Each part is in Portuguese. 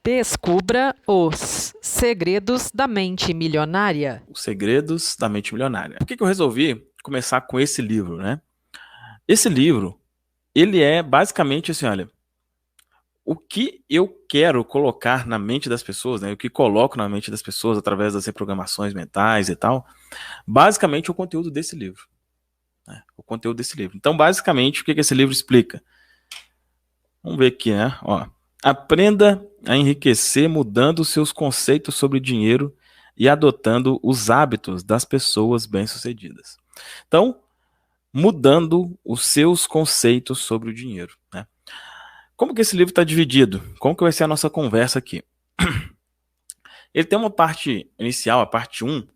Descubra os segredos da mente milionária. Os Segredos da Mente Milionária. Por que eu resolvi começar com esse livro, né? Esse livro, ele é basicamente assim, olha, o que eu quero colocar na mente das pessoas, né? O que coloco na mente das pessoas através das reprogramações mentais e tal, basicamente é o conteúdo desse livro, né? O conteúdo desse livro. Então, basicamente, o que esse livro explica? Vamos ver aqui, né? Ó, aprenda a enriquecer mudando seus conceitos sobre dinheiro e adotando os hábitos das pessoas bem-sucedidas. Então, mudando os seus conceitos sobre o dinheiro, né? Como que esse livro está dividido? Como que vai ser a nossa conversa aqui? Ele tem uma parte inicial, a parte um,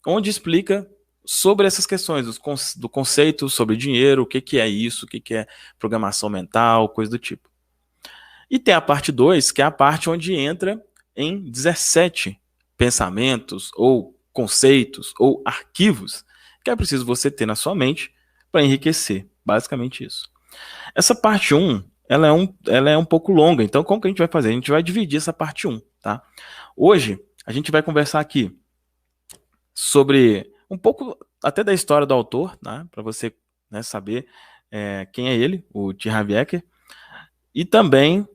onde explica sobre essas questões do conceito sobre dinheiro, o que é isso, o que é programação mental, coisa do tipo. E tem a parte 2, que é a parte onde entra em 17 pensamentos ou conceitos ou arquivos que é preciso você ter na sua mente para enriquecer. Basicamente isso. Essa parte um, ela é um pouco longa, então como que a gente vai fazer? A gente vai dividir essa parte um, tá? Hoje, a gente vai conversar aqui sobre um pouco até da história do autor, né, para você, né, saber quem é ele, o T. Harv Eker, e também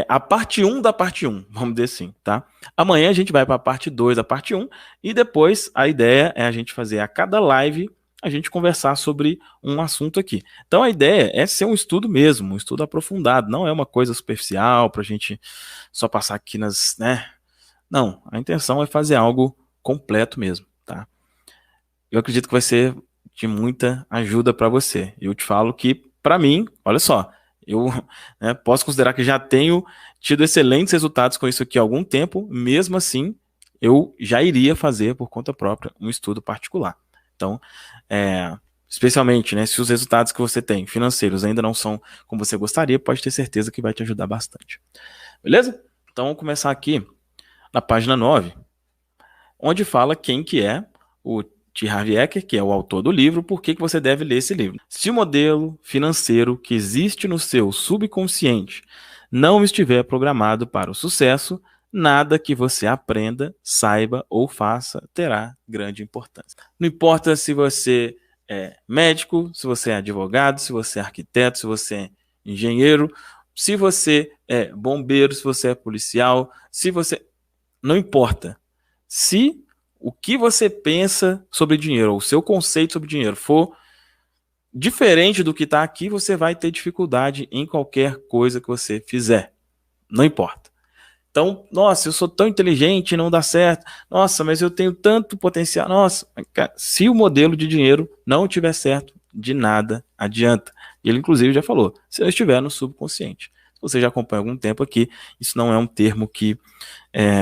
a parte um da parte um, vamos dizer assim, tá? Amanhã a gente vai para a parte 2 da parte um e depois a ideia é a gente fazer a cada live a gente conversar sobre um assunto aqui. Então a ideia é ser um estudo mesmo, um estudo aprofundado, não é uma coisa superficial para a gente só passar aqui nas, né? Não, a intenção é fazer algo completo mesmo, tá? Eu acredito que vai ser de muita ajuda para você. Eu te falo que, para mim, olha só, eu, né, posso considerar que já tenho tido excelentes resultados com isso aqui há algum tempo, mesmo assim, eu já iria fazer por conta própria um estudo particular. Então, especialmente, né, se os resultados que você tem financeiros ainda não são como você gostaria, pode ter certeza que vai te ajudar bastante. Beleza? Então, vamos começar aqui na página 9, onde fala quem que é o T. Harv Eker, que é o autor do livro, por que você deve ler esse livro. Se o modelo financeiro que existe no seu subconsciente não estiver programado para o sucesso, nada que você aprenda, saiba ou faça terá grande importância. Não importa se você é médico, se você é advogado, se você é arquiteto, se você é engenheiro, se você é bombeiro, se você é policial, se você... Não importa. Se o que você pensa sobre dinheiro, ou o seu conceito sobre dinheiro for diferente do que está aqui, você vai ter dificuldade em qualquer coisa que você fizer. Não importa. Então, nossa, eu sou tão inteligente e não dá certo. Nossa, mas eu tenho tanto potencial. Nossa, se o modelo de dinheiro não tiver certo, de nada adianta. Ele, inclusive, já falou, se eu estiver no subconsciente. Se você já acompanha há algum tempo aqui, isso não é um termo que,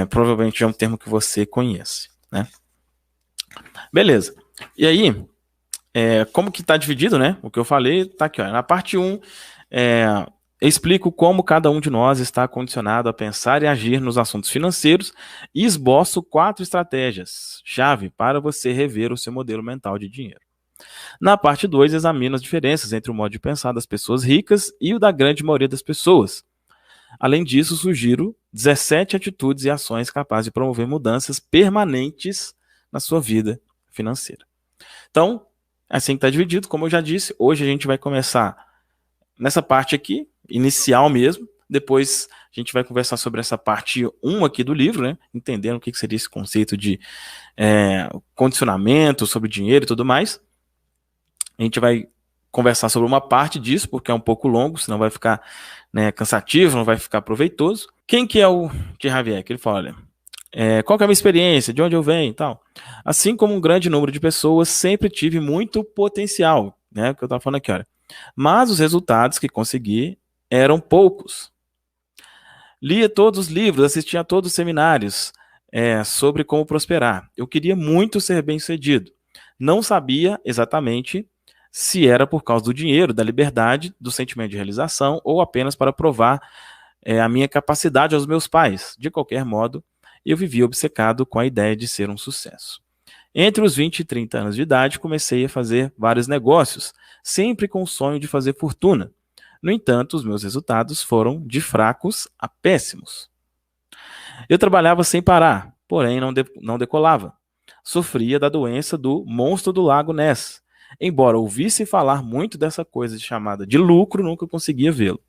provavelmente é um termo que você conhece, né? Beleza. E aí, como que está dividido, né? O que eu falei está aqui, ó. Na parte 1, eu explico como cada um de nós está condicionado a pensar e agir nos assuntos financeiros e esboço 4 estratégias-chave para você rever o seu modelo mental de dinheiro. Na parte 2, examino as diferenças entre o modo de pensar das pessoas ricas e o da grande maioria das pessoas. Além disso, sugiro 17 atitudes e ações capazes de promover mudanças permanentes na sua vida financeira. Então, assim que está dividido, como eu já disse, hoje a gente vai começar nessa parte aqui, inicial mesmo, depois a gente vai conversar sobre essa parte 1 aqui do livro, né? Entendendo o que seria esse conceito de condicionamento sobre dinheiro e tudo mais. A gente vai conversar sobre uma parte disso, porque é um pouco longo, senão vai ficar, né, cansativo, não vai ficar proveitoso. Quem que é o T. Harv Eker? Ele fala, olha, qual que é a minha experiência, de onde eu venho e tal. Assim como um grande número de pessoas, sempre tive muito potencial, né, que eu estava falando aqui, olha. Mas os resultados que consegui eram poucos. Lia todos os livros, assistia a todos os seminários sobre como prosperar. Eu queria muito ser bem-sucedido. Não sabia exatamente se era por causa do dinheiro, da liberdade, do sentimento de realização ou apenas para provar a minha capacidade aos meus pais. De qualquer modo, eu vivia obcecado com a ideia de ser um sucesso. Entre os 20 e 30 anos de idade, comecei a fazer vários negócios, sempre com o sonho de fazer fortuna. No entanto, os meus resultados foram de fracos a péssimos. Eu trabalhava sem parar, porém não decolava. Sofria da doença do monstro do lago Ness. Embora ouvisse falar muito dessa coisa chamada de lucro, nunca conseguia vê-lo.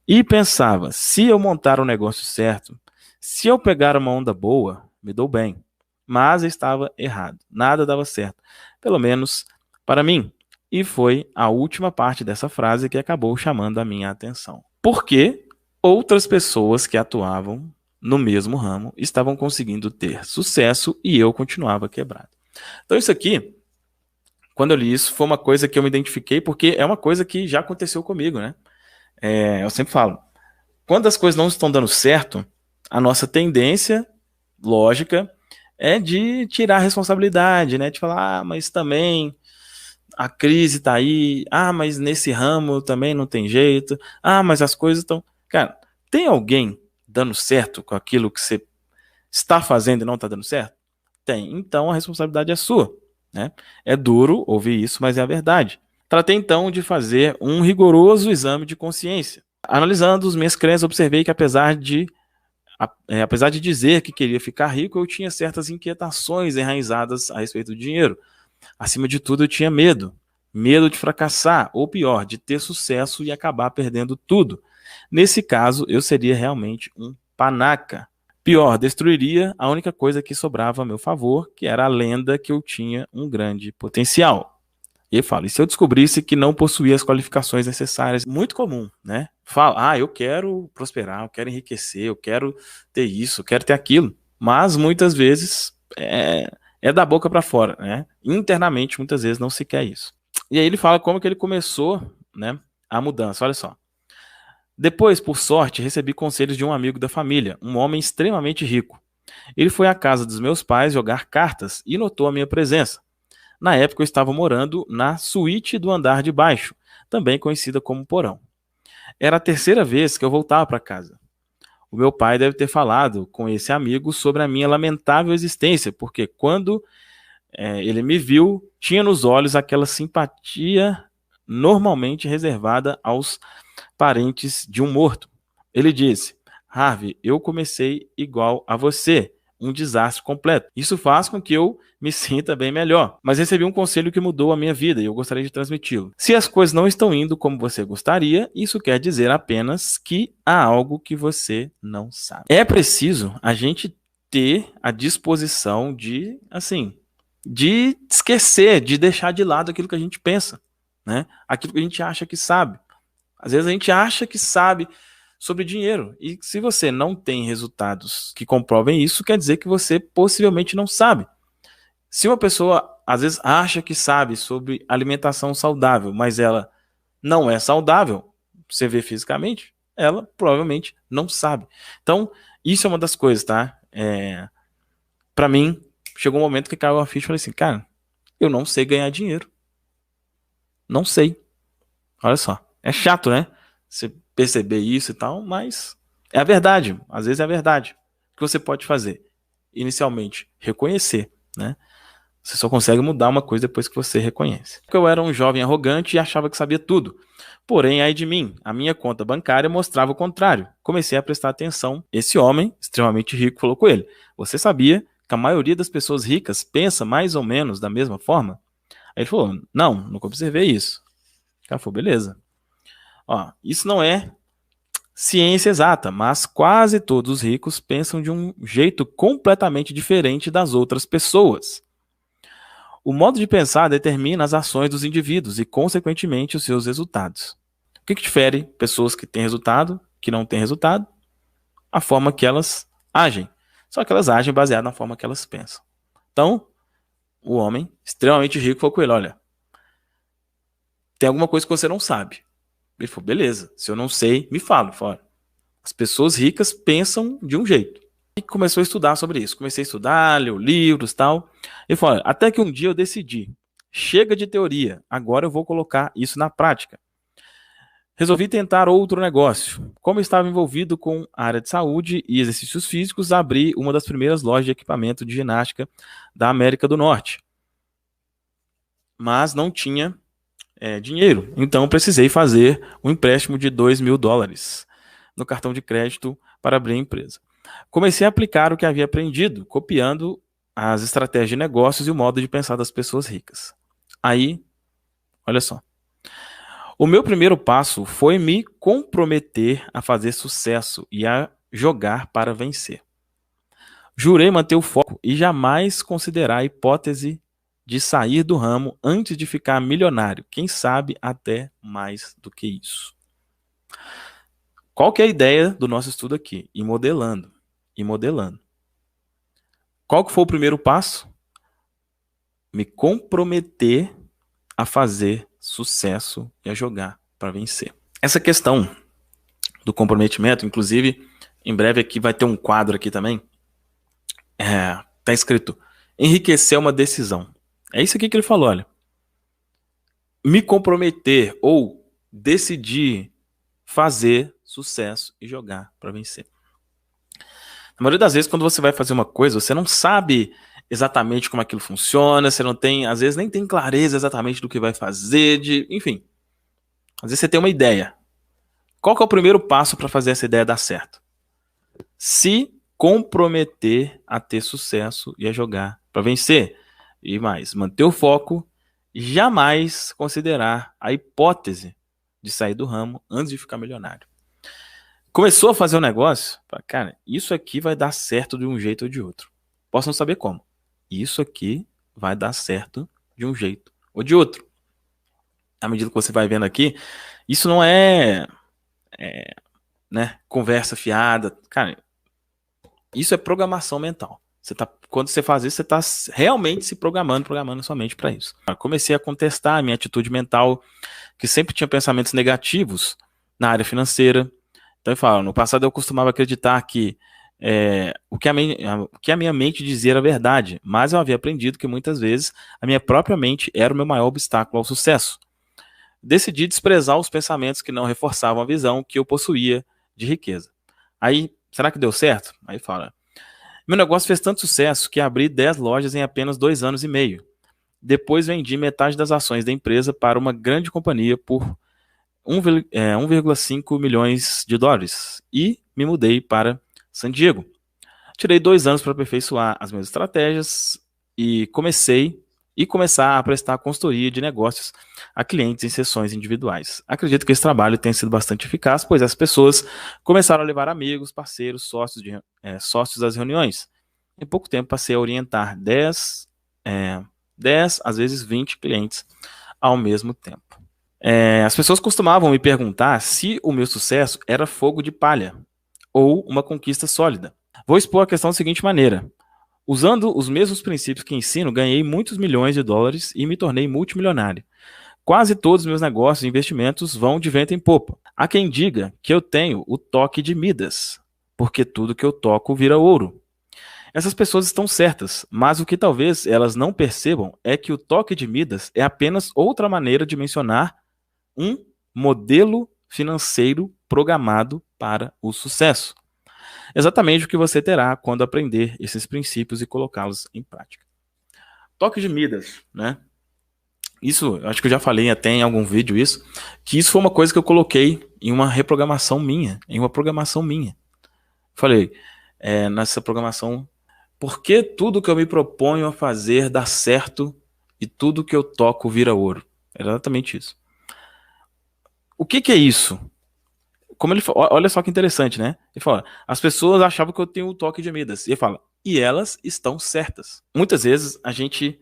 E pensava, se eu montar o negócio certo, se eu pegar uma onda boa, me dou bem. Mas estava errado, nada dava certo, pelo menos para mim. E foi a última parte dessa frase que acabou chamando a minha atenção. Porque outras pessoas que atuavam no mesmo ramo estavam conseguindo ter sucesso e eu continuava quebrado. Então isso aqui, quando eu li isso, foi uma coisa que eu me identifiquei porque é uma coisa que já aconteceu comigo, né? Eu sempre falo, quando as coisas não estão dando certo, a nossa tendência lógica é de tirar a responsabilidade, né? De falar, mas também a crise tá aí, mas nesse ramo também não tem jeito, mas as coisas estão... Cara, tem alguém dando certo com aquilo que você está fazendo e não está dando certo? Tem. Então a responsabilidade é sua, né? É duro ouvir isso, mas é a verdade. Tratei então de fazer um rigoroso exame de consciência. Analisando as minhas crenças, observei que apesar de dizer que queria ficar rico, eu tinha certas inquietações enraizadas a respeito do dinheiro. Acima de tudo, eu tinha medo. Medo de fracassar, ou pior, de ter sucesso e acabar perdendo tudo. Nesse caso, eu seria realmente um panaca. Pior, destruiria a única coisa que sobrava a meu favor, que era a lenda que eu tinha um grande potencial. E ele fala, e se eu descobrisse que não possuía as qualificações necessárias? Muito comum, né? Fala, eu quero prosperar, eu quero enriquecer, eu quero ter isso, eu quero ter aquilo. Mas muitas vezes é da boca para fora, né? Internamente, muitas vezes não se quer isso. E aí ele fala como que ele começou, né, a mudança. Olha só. Depois, por sorte, recebi conselhos de um amigo da família, um homem extremamente rico. Ele foi à casa dos meus pais jogar cartas e notou a minha presença. Na época eu estava morando na suíte do andar de baixo, também conhecida como porão. Era a terceira vez que eu voltava para casa. O meu pai deve ter falado com esse amigo sobre a minha lamentável existência, porque quando ele me viu, tinha nos olhos aquela simpatia normalmente reservada aos parentes de um morto. Ele disse, Harvey, eu comecei igual a você, um desastre completo. Isso faz com que eu me sinta bem melhor. Mas recebi um conselho que mudou a minha vida e eu gostaria de transmiti-lo. Se as coisas não estão indo como você gostaria, isso quer dizer apenas que há algo que você não sabe. É preciso a gente ter a disposição de, assim, de esquecer, de deixar de lado aquilo que a gente pensa, né? Aquilo que a gente acha que sabe. Às vezes a gente acha que sabe sobre dinheiro. E se você não tem resultados que comprovem isso, quer dizer que você possivelmente não sabe. Se uma pessoa às vezes acha que sabe sobre alimentação saudável, mas ela não é saudável, você vê fisicamente, ela provavelmente não sabe. Então, isso é uma das coisas, tá? Para mim, chegou um momento que caiu a ficha e falei assim, cara, eu não sei ganhar dinheiro. Não sei. Olha só. É chato, né? Você perceber isso e tal, mas é a verdade. Às vezes é a verdade. O que você pode fazer? Inicialmente, reconhecer, né? Você só consegue mudar uma coisa depois que você reconhece. Eu era um jovem arrogante e achava que sabia tudo. Porém, ai de mim, a minha conta bancária mostrava o contrário. Comecei a prestar atenção. Esse homem, extremamente rico, falou com ele, você sabia que a maioria das pessoas ricas pensa mais ou menos da mesma forma? Aí ele falou, não, nunca observei isso. O cara falou, beleza. Isso não é ciência exata, mas quase todos os ricos pensam de um jeito completamente diferente das outras pessoas. O modo de pensar determina as ações dos indivíduos e, consequentemente, os seus resultados. O que difere pessoas que têm resultado, que não têm resultado? A forma que elas agem. Só que elas agem baseado na forma que elas pensam. Então, o homem extremamente rico falou com ele, olha, tem alguma coisa que você não sabe. Ele falou, beleza, se eu não sei, me fala. As pessoas ricas pensam de um jeito. E começou a estudar sobre isso. Comecei a estudar, ler livros e tal. Ele falou, até que um dia eu decidi, chega de teoria, agora eu vou colocar isso na prática. Resolvi tentar outro negócio. Como eu estava envolvido com a área de saúde e exercícios físicos, abri uma das primeiras lojas de equipamento de ginástica da América do Norte. Mas não tinha dinheiro. Então precisei fazer um empréstimo de $2.000 no cartão de crédito para abrir a empresa. Comecei a aplicar o que havia aprendido, copiando as estratégias de negócios e o modo de pensar das pessoas ricas. Aí, olha só. O meu primeiro passo foi me comprometer a fazer sucesso e a jogar para vencer. Jurei manter o foco e jamais considerar a hipótese de sair do ramo antes de ficar milionário. Quem sabe até mais do que isso. Qual que é a ideia do nosso estudo aqui? Ir modelando. Ir modelando. Qual que foi o primeiro passo? Me comprometer a fazer sucesso e a jogar para vencer. Essa questão do comprometimento, inclusive, em breve aqui vai ter um quadro aqui também. Tá escrito: enriquecer uma decisão. É isso aqui que ele falou, olha. Me comprometer ou decidir fazer sucesso e jogar para vencer. Na maioria das vezes, quando você vai fazer uma coisa, você não sabe exatamente como aquilo funciona, você não tem, às vezes nem tem clareza exatamente do que vai fazer, enfim. Às vezes você tem uma ideia. Qual que é o primeiro passo para fazer essa ideia dar certo? Se comprometer a ter sucesso e a jogar para vencer. E mais, manter o foco e jamais considerar a hipótese de sair do ramo antes de ficar milionário. Começou a fazer um negócio, cara, isso aqui vai dar certo de um jeito ou de outro. Posso não saber como. Isso aqui vai dar certo de um jeito ou de outro. À medida que você vai vendo aqui, isso não é né, conversa fiada. Cara, isso é programação mental. Quando você faz isso, você está realmente se programando somente para isso. Comecei a contestar a minha atitude mental, que sempre tinha pensamentos negativos na área financeira. Então eu falo, no passado eu costumava acreditar que o que a minha mente dizia era verdade, mas eu havia aprendido que muitas vezes a minha própria mente era o meu maior obstáculo ao sucesso. Decidi desprezar os pensamentos que não reforçavam a visão que eu possuía de riqueza. Aí, será que deu certo? Aí fala, meu negócio fez tanto sucesso que abri 10 lojas em apenas 2 anos e meio. Depois vendi metade das ações da empresa para uma grande companhia por 1,5 milhões de dólares e me mudei para San Diego. Tirei 2 anos para aperfeiçoar as minhas estratégias e começar a prestar consultoria de negócios a clientes em sessões individuais. Acredito que esse trabalho tenha sido bastante eficaz, pois as pessoas começaram a levar amigos, parceiros, sócios às reuniões. Em pouco tempo passei a orientar 10, às vezes 20 clientes ao mesmo tempo. As pessoas costumavam me perguntar se o meu sucesso era fogo de palha ou uma conquista sólida. Vou expor a questão da seguinte maneira. Usando os mesmos princípios que ensino, ganhei muitos milhões de dólares e me tornei multimilionário. Quase todos os meus negócios e investimentos vão de vento em popa. Há quem diga que eu tenho o toque de Midas, porque tudo que eu toco vira ouro. Essas pessoas estão certas, mas o que talvez elas não percebam é que o toque de Midas é apenas outra maneira de mencionar um modelo financeiro programado para o sucesso. Exatamente o que você terá quando aprender esses princípios e colocá-los em prática. Toque de Midas, né? Isso, acho que eu já falei até em algum vídeo isso, que isso foi uma coisa que eu coloquei em uma reprogramação minha, Falei, nessa programação, por que tudo que eu me proponho a fazer dá certo e tudo que eu toco vira ouro? É exatamente isso. O que é isso? Como ele fala, olha só que interessante, né? Ele fala, as pessoas achavam que eu tenho o toque de Midas. E ele fala, e elas estão certas. Muitas vezes a gente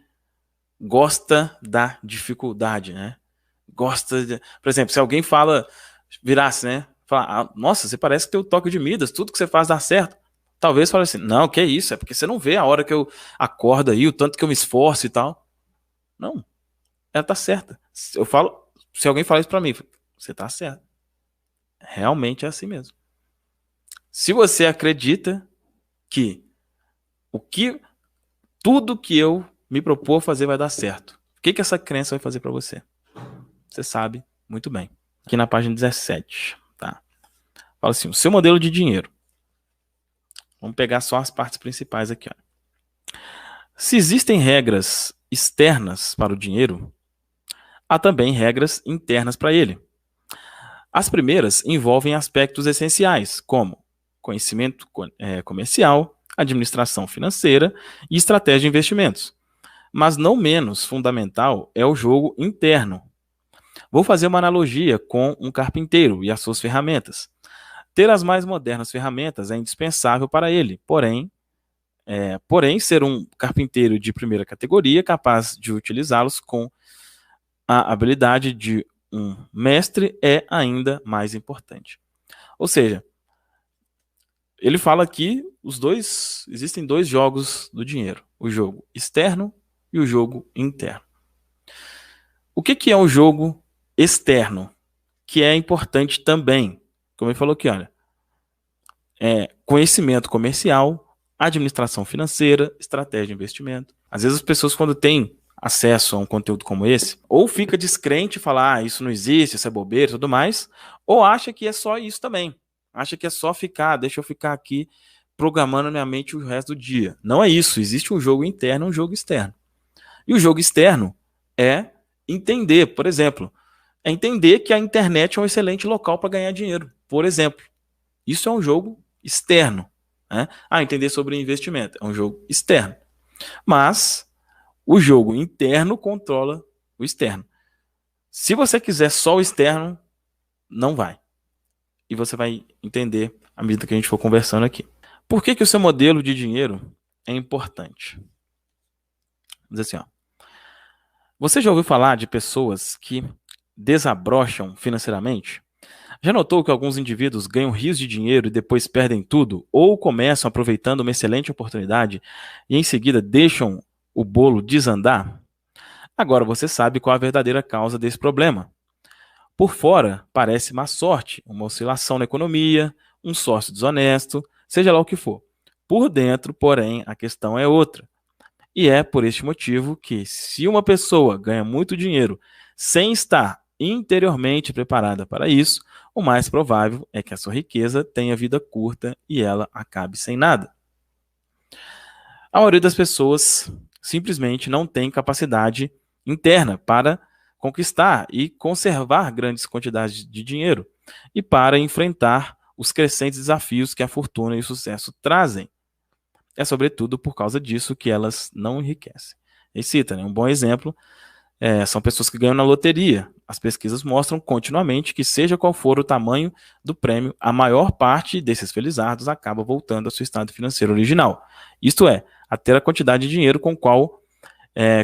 gosta da dificuldade, né? Por exemplo, se alguém virasse, né? Fala, nossa, você parece que tem o toque de Midas, tudo que você faz dá certo. Talvez fale assim, não, que isso, é porque você não vê a hora que eu acordo aí, o tanto que eu me esforço e tal. Não, ela tá certa. Se alguém falar isso pra mim, você tá certo. Realmente é assim mesmo. Se você acredita que tudo que eu me propor fazer vai dar certo, o que essa crença vai fazer para você? Você sabe muito bem. Aqui na página 17, tá? Fala assim, o seu modelo de dinheiro. Vamos pegar só as partes principais aqui, ó. Se existem regras externas para o dinheiro, há também regras internas para ele. As primeiras envolvem aspectos essenciais, como conhecimento comercial, administração financeira e estratégia de investimentos. Mas não menos fundamental é o jogo interno. Vou fazer uma analogia com um carpinteiro e as suas ferramentas. Ter as mais modernas ferramentas é indispensável para ele, porém, ser um carpinteiro de primeira categoria capaz de utilizá-los com a habilidade de um mestre é ainda mais importante. Ou seja, ele fala que existem dois jogos do dinheiro, o jogo externo e o jogo interno. O que é o jogo externo? Que é importante também, como ele falou aqui, olha, conhecimento comercial, administração financeira, estratégia de investimento. Às vezes as pessoas, quando têm acesso a um conteúdo como esse, ou fica descrente e fala, isso não existe, isso é bobeira e tudo mais, ou acha que é só isso também. Acha que é só deixa eu ficar aqui programando minha mente o resto do dia. Não é isso, existe um jogo interno e um jogo externo. E o jogo externo é entender, por exemplo, entender que a internet é um excelente local para ganhar dinheiro, por exemplo. Isso é um jogo externo. Né? Entender sobre investimento é um jogo externo. Mas o jogo interno controla o externo. Se você quiser só o externo, não vai. E você vai entender à medida que a gente for conversando aqui. Por que o seu modelo de dinheiro é importante? Vamos dizer assim, você já ouviu falar de pessoas que desabrocham financeiramente? Já notou que alguns indivíduos ganham rios de dinheiro e depois perdem tudo? Ou começam aproveitando uma excelente oportunidade e em seguida deixam o bolo desandar? Agora você sabe qual a verdadeira causa desse problema. Por fora, parece má sorte, uma oscilação na economia, um sócio desonesto, seja lá o que for. Por dentro, porém, a questão é outra. E é por este motivo que, se uma pessoa ganha muito dinheiro sem estar interiormente preparada para isso, o mais provável é que a sua riqueza tenha vida curta e ela acabe sem nada. A maioria das pessoas simplesmente não tem capacidade interna para conquistar e conservar grandes quantidades de dinheiro e para enfrentar os crescentes desafios que a fortuna e o sucesso trazem. É sobretudo por causa disso que elas não enriquecem. Ele cita, um bom exemplo, são pessoas que ganham na loteria. As pesquisas mostram continuamente que, seja qual for o tamanho do prêmio, a maior parte desses felizardos acaba voltando ao seu estado financeiro original. Isto é, a ter a quantidade de dinheiro com o qual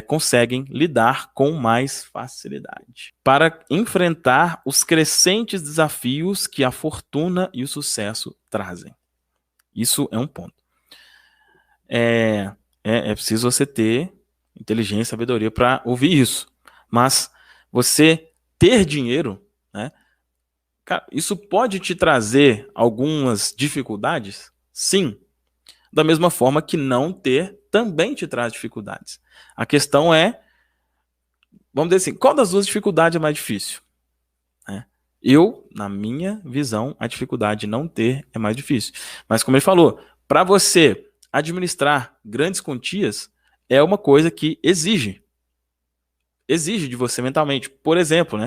conseguem lidar com mais facilidade. Para enfrentar os crescentes desafios que a fortuna e o sucesso trazem. Isso é um ponto. É preciso você ter inteligência e sabedoria para ouvir isso. Mas você ter dinheiro, cara, isso pode te trazer algumas dificuldades? Sim. Da mesma forma que não ter também te traz dificuldades. A questão é, vamos dizer assim, qual das duas dificuldades é mais difícil? Na minha visão, a dificuldade de não ter é mais difícil. Mas como ele falou, para você administrar grandes quantias é uma coisa que exige de você mentalmente. Por exemplo,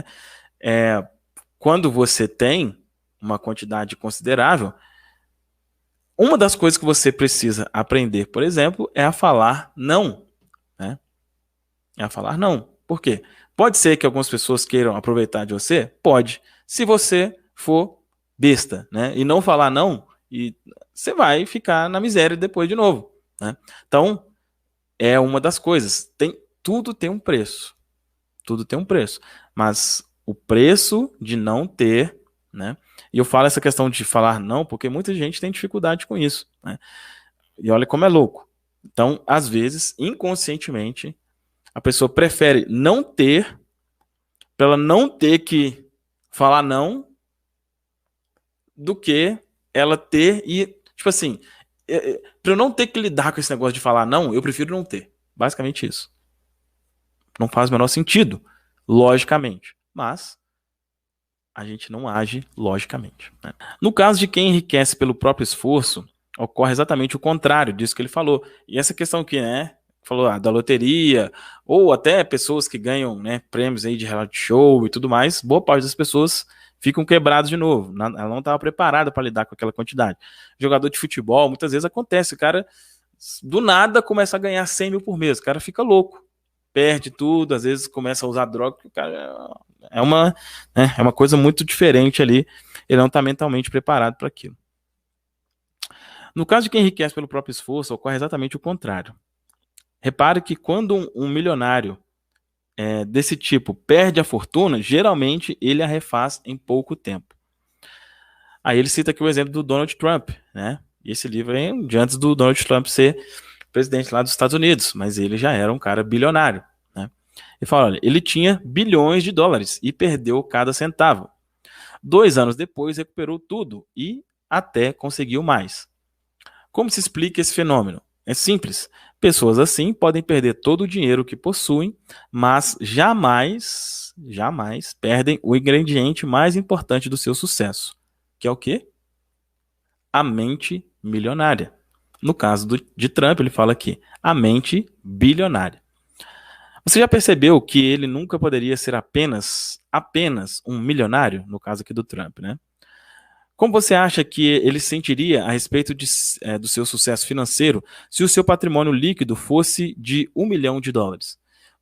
quando você tem uma quantidade considerável, uma das coisas que você precisa aprender, por exemplo, é a falar não. É a falar não. Por quê? Pode ser que algumas pessoas queiram aproveitar de você? Pode. Se você for besta, e não falar não, e você vai ficar na miséria depois de novo. Então, é uma das coisas. Tudo tem um preço. Tudo tem um preço. Mas o preço de não ter, e eu falo essa questão de falar não, porque muita gente tem dificuldade com isso. E olha como é louco. Então, às vezes, inconscientemente, a pessoa prefere não ter, para ela não ter que falar não, do que ela ter e, tipo assim, para eu não ter que lidar com esse negócio de falar não, eu prefiro não ter. Basicamente isso. Não faz o menor sentido, logicamente. Mas a gente não age logicamente. No caso de quem enriquece pelo próprio esforço, ocorre exatamente o contrário disso que ele falou. E essa questão aqui, falou da loteria, ou até pessoas que ganham prêmios aí de reality show e tudo mais, boa parte das pessoas ficam quebrados de novo. Ela não estava preparada para lidar com aquela quantidade. Jogador de futebol, muitas vezes acontece, o cara do nada começa a ganhar 100 mil por mês, o cara fica louco, perde tudo, às vezes começa a usar droga, o cara é uma coisa muito diferente ali, ele não está mentalmente preparado para aquilo. No caso de quem enriquece pelo próprio esforço, ocorre exatamente o contrário. Repare que quando um milionário desse tipo perde a fortuna, geralmente ele a refaz em pouco tempo. Aí ele cita aqui o exemplo do Donald Trump, né? E esse livro é de antes do Donald Trump ser presidente lá dos Estados Unidos, mas ele já era um cara bilionário, né? Ele fala, olha, ele tinha bilhões de dólares e perdeu cada centavo. 2 anos depois recuperou tudo e até conseguiu mais. Como se explica esse fenômeno? É simples. Pessoas assim podem perder todo o dinheiro que possuem, mas jamais perdem o ingrediente mais importante do seu sucesso, que é o quê? A mente milionária. No caso de Trump, ele fala aqui, a mente bilionária. Você já percebeu que ele nunca poderia ser apenas um milionário? No caso aqui do Trump, né? Como você acha que ele sentiria a respeito do seu sucesso financeiro se o seu patrimônio líquido fosse de $1 milhão?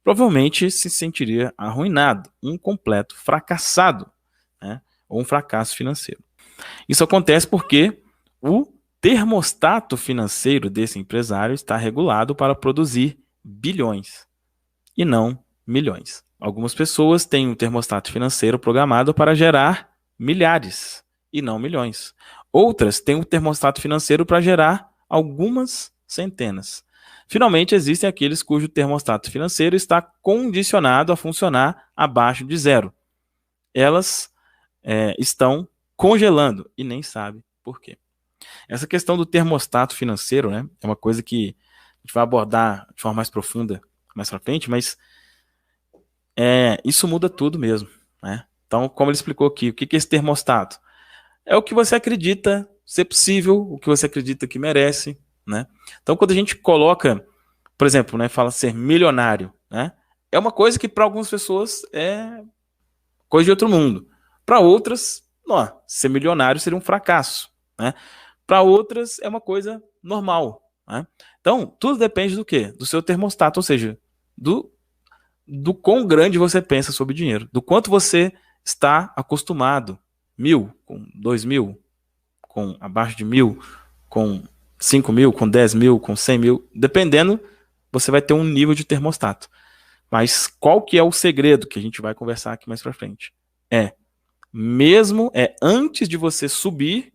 Provavelmente se sentiria arruinado, um completo fracassado, né? Ou um fracasso financeiro. Isso acontece porque o termostato financeiro desse empresário está regulado para produzir bilhões e não milhões. Algumas pessoas têm um termostato financeiro programado para gerar milhares e não milhões. Outras têm um termostato financeiro para gerar algumas centenas. Finalmente, existem aqueles cujo termostato financeiro está condicionado a funcionar abaixo de 0. Elas estão congelando e nem sabem por quê. Essa questão do termostato financeiro, né, é uma coisa que a gente vai abordar de forma mais profunda mais para frente, mas isso muda tudo mesmo, né? Então, como ele explicou aqui, o que é esse termostato? É o que você acredita ser possível, o que você acredita que merece, né? Então, quando a gente coloca, por exemplo, né, fala ser milionário, né? É uma coisa que para algumas pessoas é coisa de outro mundo. Para outras, ser milionário seria um fracasso, né? Para outras é uma coisa normal, né? Então, tudo depende do quê? Do seu termostato, ou seja, do quão grande você pensa sobre dinheiro, do quanto você está acostumado. 1.000, com 2.000, com abaixo de 1.000, com 5.000, com 10.000, com 100.000, dependendo, você vai ter um nível de termostato. Mas qual que é o segredo que a gente vai conversar aqui mais para frente? Antes de você subir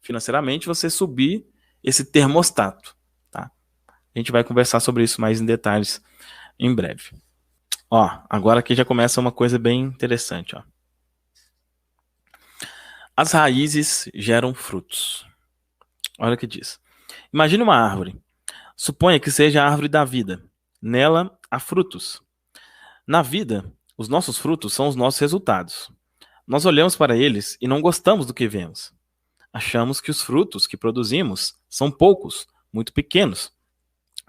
financeiramente, você subir esse termostato, tá? A gente vai conversar sobre isso mais em detalhes em breve. Agora aqui já começa uma coisa bem interessante, As raízes geram frutos. Olha o que diz. Imagine uma árvore. Suponha que seja a árvore da vida. Nela há frutos. Na vida, os nossos frutos são os nossos resultados. Nós olhamos para eles e não gostamos do que vemos. Achamos que os frutos que produzimos são poucos, muito pequenos,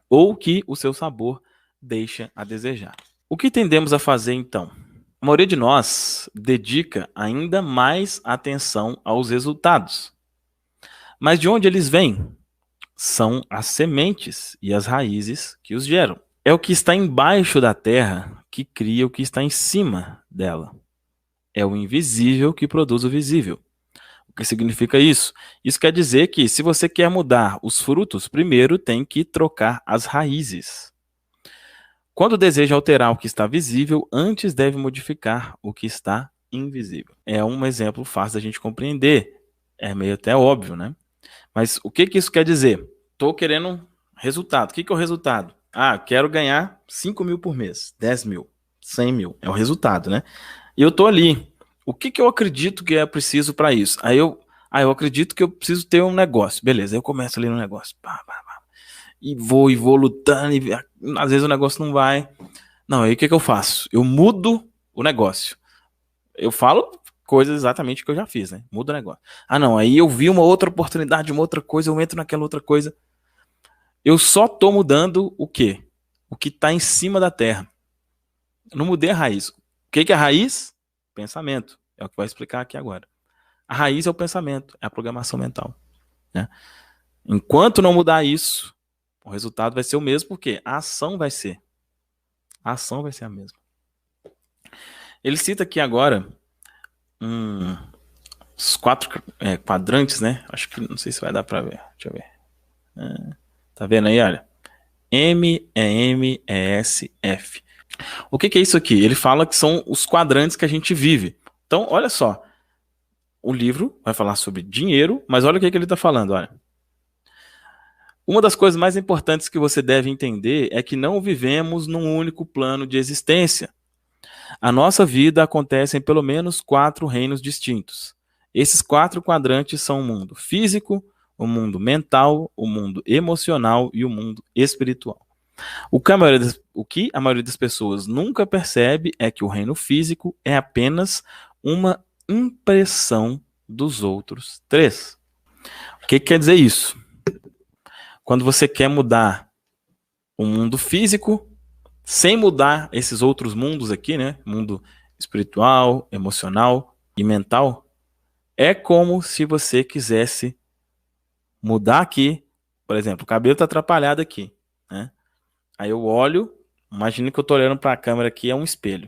ou que o seu sabor deixa a desejar. O que tendemos a fazer então? A maioria de nós dedica ainda mais atenção aos resultados. Mas de onde eles vêm? São as sementes e as raízes que os geram. É o que está embaixo da terra que cria o que está em cima dela. É o invisível que produz o visível. O que significa isso? Isso quer dizer que se você quer mudar os frutos, primeiro tem que trocar as raízes. Quando deseja alterar o que está visível, antes deve modificar o que está invisível. É um exemplo fácil da gente compreender. É meio até óbvio, né? Mas o que isso quer dizer? Estou querendo resultado. O que é o resultado? Quero ganhar 5.000 por mês, 10.000, 100.000. É o resultado, né? E eu estou ali. O que eu acredito que é preciso para isso? Eu acredito que eu preciso ter um negócio. Beleza, eu começo ali no negócio. E vou lutando, e às vezes o negócio não vai. Não, aí o que eu faço? Eu mudo o negócio. Eu falo coisas exatamente que eu já fiz, né? Mudo o negócio. Aí eu vi uma outra oportunidade, uma outra coisa, eu entro naquela outra coisa. Eu só tô mudando o quê? O que está em cima da terra. Eu não mudei a raiz. O que é a raiz? Pensamento. É o que vai explicar aqui agora. A raiz é o pensamento, é a programação mental, né? Enquanto não mudar isso, o resultado vai ser o mesmo, porque a ação vai ser a mesma. Ele cita aqui agora os 4 quadrantes, né? Acho que não sei se vai dar para ver. Deixa eu ver. Tá vendo aí, olha? M, M, S, F. O que é isso aqui? Ele fala que são os quadrantes que a gente vive. Então, olha só. O livro vai falar sobre dinheiro, mas olha o que ele está falando, olha. Uma das coisas mais importantes que você deve entender é que não vivemos num único plano de existência. A nossa vida acontece em pelo menos 4 reinos distintos. Esses 4 quadrantes são o mundo físico, o mundo mental, o mundo emocional e o mundo espiritual. O que a maioria das pessoas nunca percebe é que o reino físico é apenas uma impressão dos outros 3. O que quer dizer isso? Quando você quer mudar o mundo físico, sem mudar esses outros mundos aqui, né? Mundo espiritual, emocional e mental, é como se você quisesse mudar aqui. Por exemplo, o cabelo está atrapalhado aqui, né? Aí eu olho, imagina que eu estou olhando para a câmera aqui, é um espelho.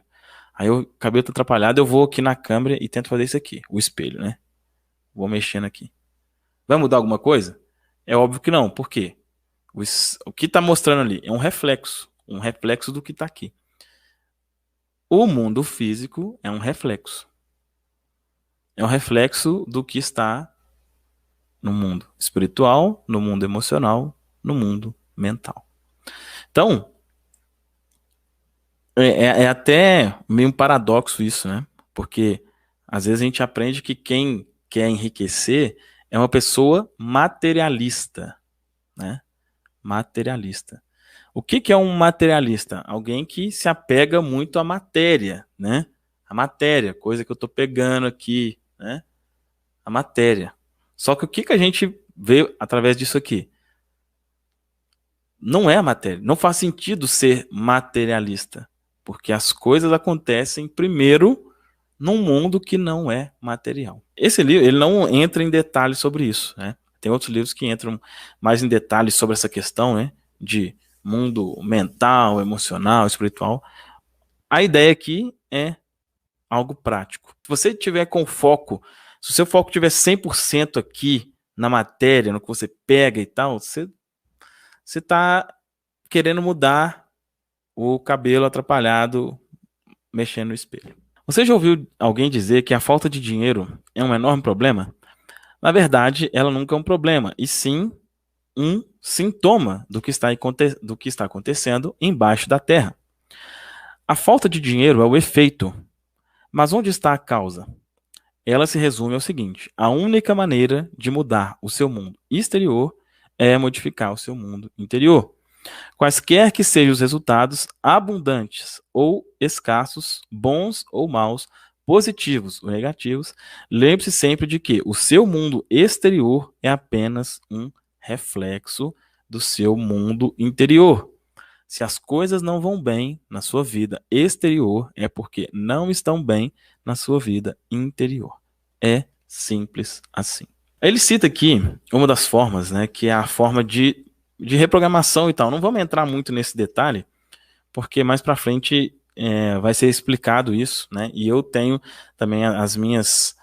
Aí o cabelo está atrapalhado, eu vou aqui na câmera e tento fazer isso aqui, o espelho, né? Vou mexendo aqui. Vai mudar alguma coisa? É óbvio que não. Por quê? O que está mostrando ali é um reflexo do que está aqui. O mundo físico é um reflexo. É um reflexo do que está no mundo espiritual, no mundo emocional, no mundo mental. Então, é até meio um paradoxo isso, né? Porque às vezes a gente aprende que quem quer enriquecer é uma pessoa materialista, né? Materialista. O que é um materialista? Alguém que se apega muito à matéria, né? A matéria, coisa que eu estou pegando aqui, né? A matéria. Só que o que a gente vê através disso aqui? Não é a matéria. Não faz sentido ser materialista, porque as coisas acontecem primeiro num mundo que não é material. Esse livro ele não entra em detalhes sobre isso, né? Tem outros livros que entram mais em detalhes sobre essa questão, né? De mundo mental, emocional, espiritual. A ideia aqui é algo prático. Se você tiver com foco, se o seu foco tiver 100% aqui na matéria, no que você pega e tal, você está querendo mudar o cabelo atrapalhado mexendo no espelho. Você já ouviu alguém dizer que a falta de dinheiro é um enorme problema? Na verdade, ela nunca é um problema, e sim um sintoma do que está acontecendo embaixo da terra. A falta de dinheiro é o efeito, mas onde está a causa? Ela se resume ao seguinte: a única maneira de mudar o seu mundo exterior é modificar o seu mundo interior. Quaisquer que sejam os resultados, abundantes ou escassos, bons ou maus, positivos ou negativos, lembre-se sempre de que o seu mundo exterior é apenas um reflexo do seu mundo interior. Se as coisas não vão bem na sua vida exterior, é porque não estão bem na sua vida interior. É simples assim. Ele cita aqui uma das formas, né, que é a forma de reprogramação e tal. Não vamos entrar muito nesse detalhe, porque mais para frente vai ser explicado isso, né? E eu tenho também as minhas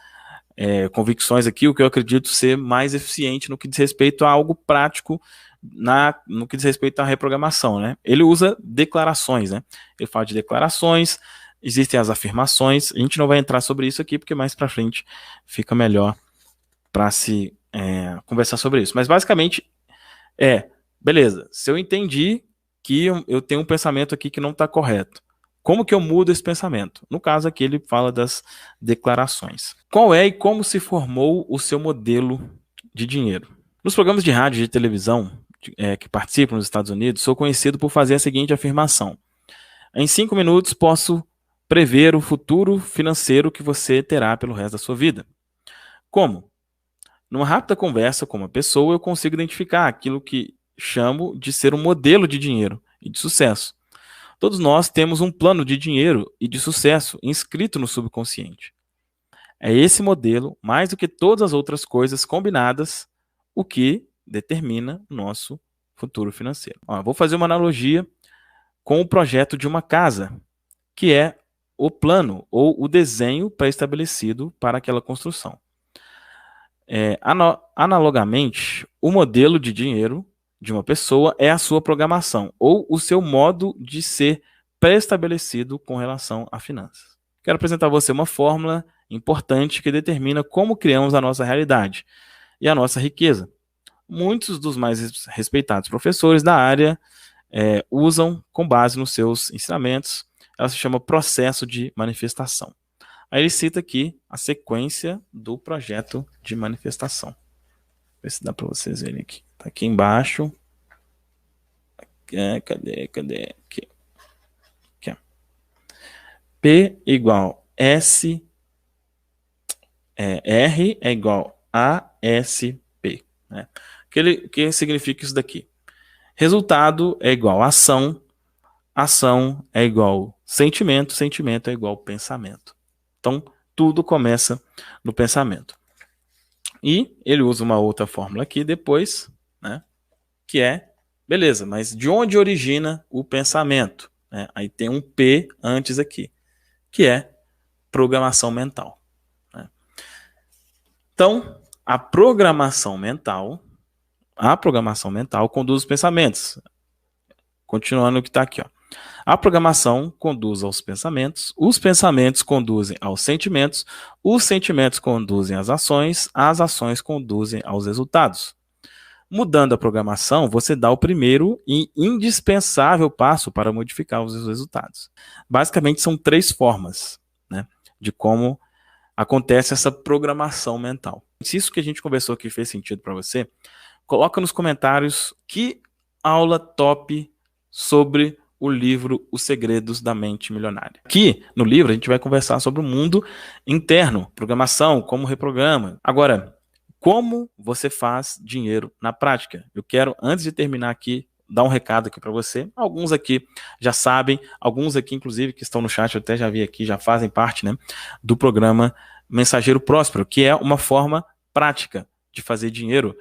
convicções aqui, o que eu acredito ser mais eficiente no que diz respeito a algo prático, no que diz respeito à reprogramação, né? Ele usa declarações, né? Ele fala de declarações, existem as afirmações. A gente não vai entrar sobre isso aqui, porque mais para frente fica melhor para se conversar sobre isso. Mas basicamente beleza, se eu entendi que eu tenho um pensamento aqui que não está correto, como que eu mudo esse pensamento? No caso aqui ele fala das declarações. Qual é e como se formou o seu modelo de dinheiro? Nos programas de rádio e de televisão que participam nos Estados Unidos, sou conhecido por fazer a seguinte afirmação: em 5 minutos posso prever o futuro financeiro que você terá pelo resto da sua vida. Como? Numa rápida conversa com uma pessoa, eu consigo identificar aquilo que chamo de ser um modelo de dinheiro e de sucesso. Todos nós temos um plano de dinheiro e de sucesso inscrito no subconsciente. É esse modelo, mais do que todas as outras coisas combinadas, o que determina o nosso futuro financeiro. Vou fazer uma analogia com o projeto de uma casa, que é o plano ou o desenho pré-estabelecido para aquela construção. Analogamente, o modelo de dinheiro de uma pessoa é a sua programação ou o seu modo de ser pré-estabelecido com relação a finanças. Quero apresentar a você uma fórmula importante que determina como criamos a nossa realidade e a nossa riqueza. Muitos dos mais respeitados professores da área usam com base nos seus ensinamentos. Ela se chama processo de manifestação. Aí ele cita aqui a sequência do projeto de manifestação. Ver se dá para vocês verem aqui. Está aqui embaixo. Cadê? Aqui. P igual S. R é igual a SP. Né? Que significa isso daqui? Resultado é igual a ação. Ação é igual sentimento. Sentimento é igual pensamento. Então, tudo começa no pensamento. E ele usa uma outra fórmula aqui depois, né, que é, beleza, mas de onde origina o pensamento? Né? Aí tem um P antes aqui, que é programação mental. Né? Então, a programação mental conduz os pensamentos. Continuando o que está aqui, ó. A programação conduz aos pensamentos, os pensamentos conduzem aos sentimentos, os sentimentos conduzem às ações conduzem aos resultados. Mudando a programação, você dá o primeiro e indispensável passo para modificar os resultados. Basicamente, são 3 formas, né, de como acontece essa programação mental. Se isso que a gente conversou aqui fez sentido para você, coloca nos comentários que aula top sobre o livro Os Segredos da Mente Milionária. Aqui no livro a gente vai conversar sobre o mundo interno, programação, como reprograma. Agora, como você faz dinheiro na prática? Eu quero, antes de terminar aqui, dar um recado aqui para você. Alguns aqui já sabem, alguns aqui, inclusive, que estão no chat, eu até já vi aqui, já fazem parte, né, do programa Mensageiro Próspero, que é uma forma prática de fazer dinheiro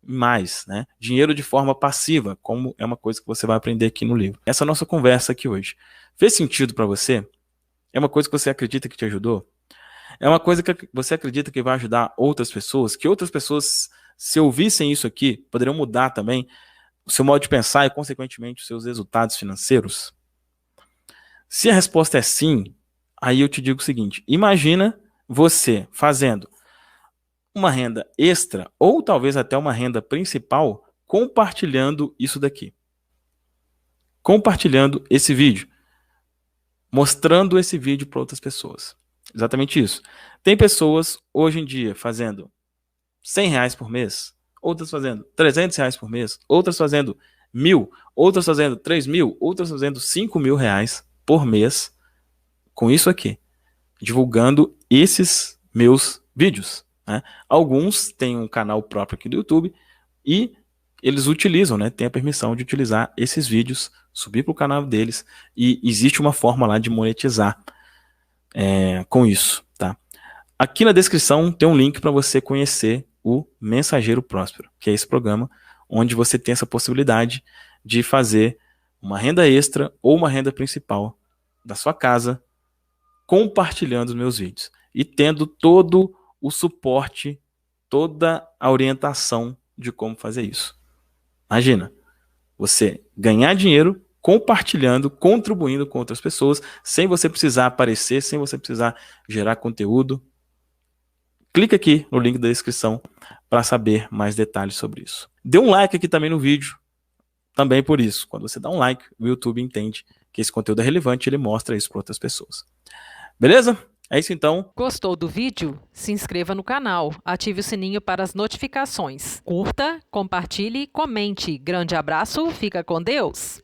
mais, né? Dinheiro de forma passiva, como é uma coisa que você vai aprender aqui no livro. Essa é a nossa conversa aqui hoje. Fez sentido para você? É uma coisa que você acredita que te ajudou? É uma coisa que você acredita que vai ajudar outras pessoas? Que outras pessoas, se ouvissem isso aqui, poderiam mudar também o seu modo de pensar e, consequentemente, os seus resultados financeiros? Se a resposta é sim, aí eu te digo o seguinte: imagina você fazendo uma renda extra ou talvez até uma renda principal compartilhando isso daqui. Compartilhando esse vídeo. Mostrando esse vídeo para outras pessoas. Exatamente isso. Tem pessoas hoje em dia fazendo R$100 por mês, outras fazendo R$300 por mês, outras fazendo 1.000, outras fazendo 3.000, outras fazendo R$5.000 por mês com isso aqui. Divulgando esses meus vídeos. Né? Alguns têm um canal próprio aqui do YouTube e eles utilizam, né, têm a permissão de utilizar esses vídeos, subir para o canal deles, e existe uma forma lá de monetizar com isso. Tá? Aqui na descrição tem um link para você conhecer o Mensageiro Próspero, que é esse programa onde você tem essa possibilidade de fazer uma renda extra ou uma renda principal da sua casa, compartilhando os meus vídeos e tendo todo o suporte, toda a orientação de como fazer isso. Imagina, você ganhar dinheiro compartilhando, contribuindo com outras pessoas, sem você precisar aparecer, sem você precisar gerar conteúdo. Clica aqui no link da descrição para saber mais detalhes sobre isso. Dê um like aqui também no vídeo, também por isso. Quando você dá um like, o YouTube entende que esse conteúdo é relevante e ele mostra isso para outras pessoas. Beleza? É isso então. Gostou do vídeo? Se inscreva no canal, ative o sininho para as notificações. Curta, compartilhe, comente. Grande abraço, fica com Deus!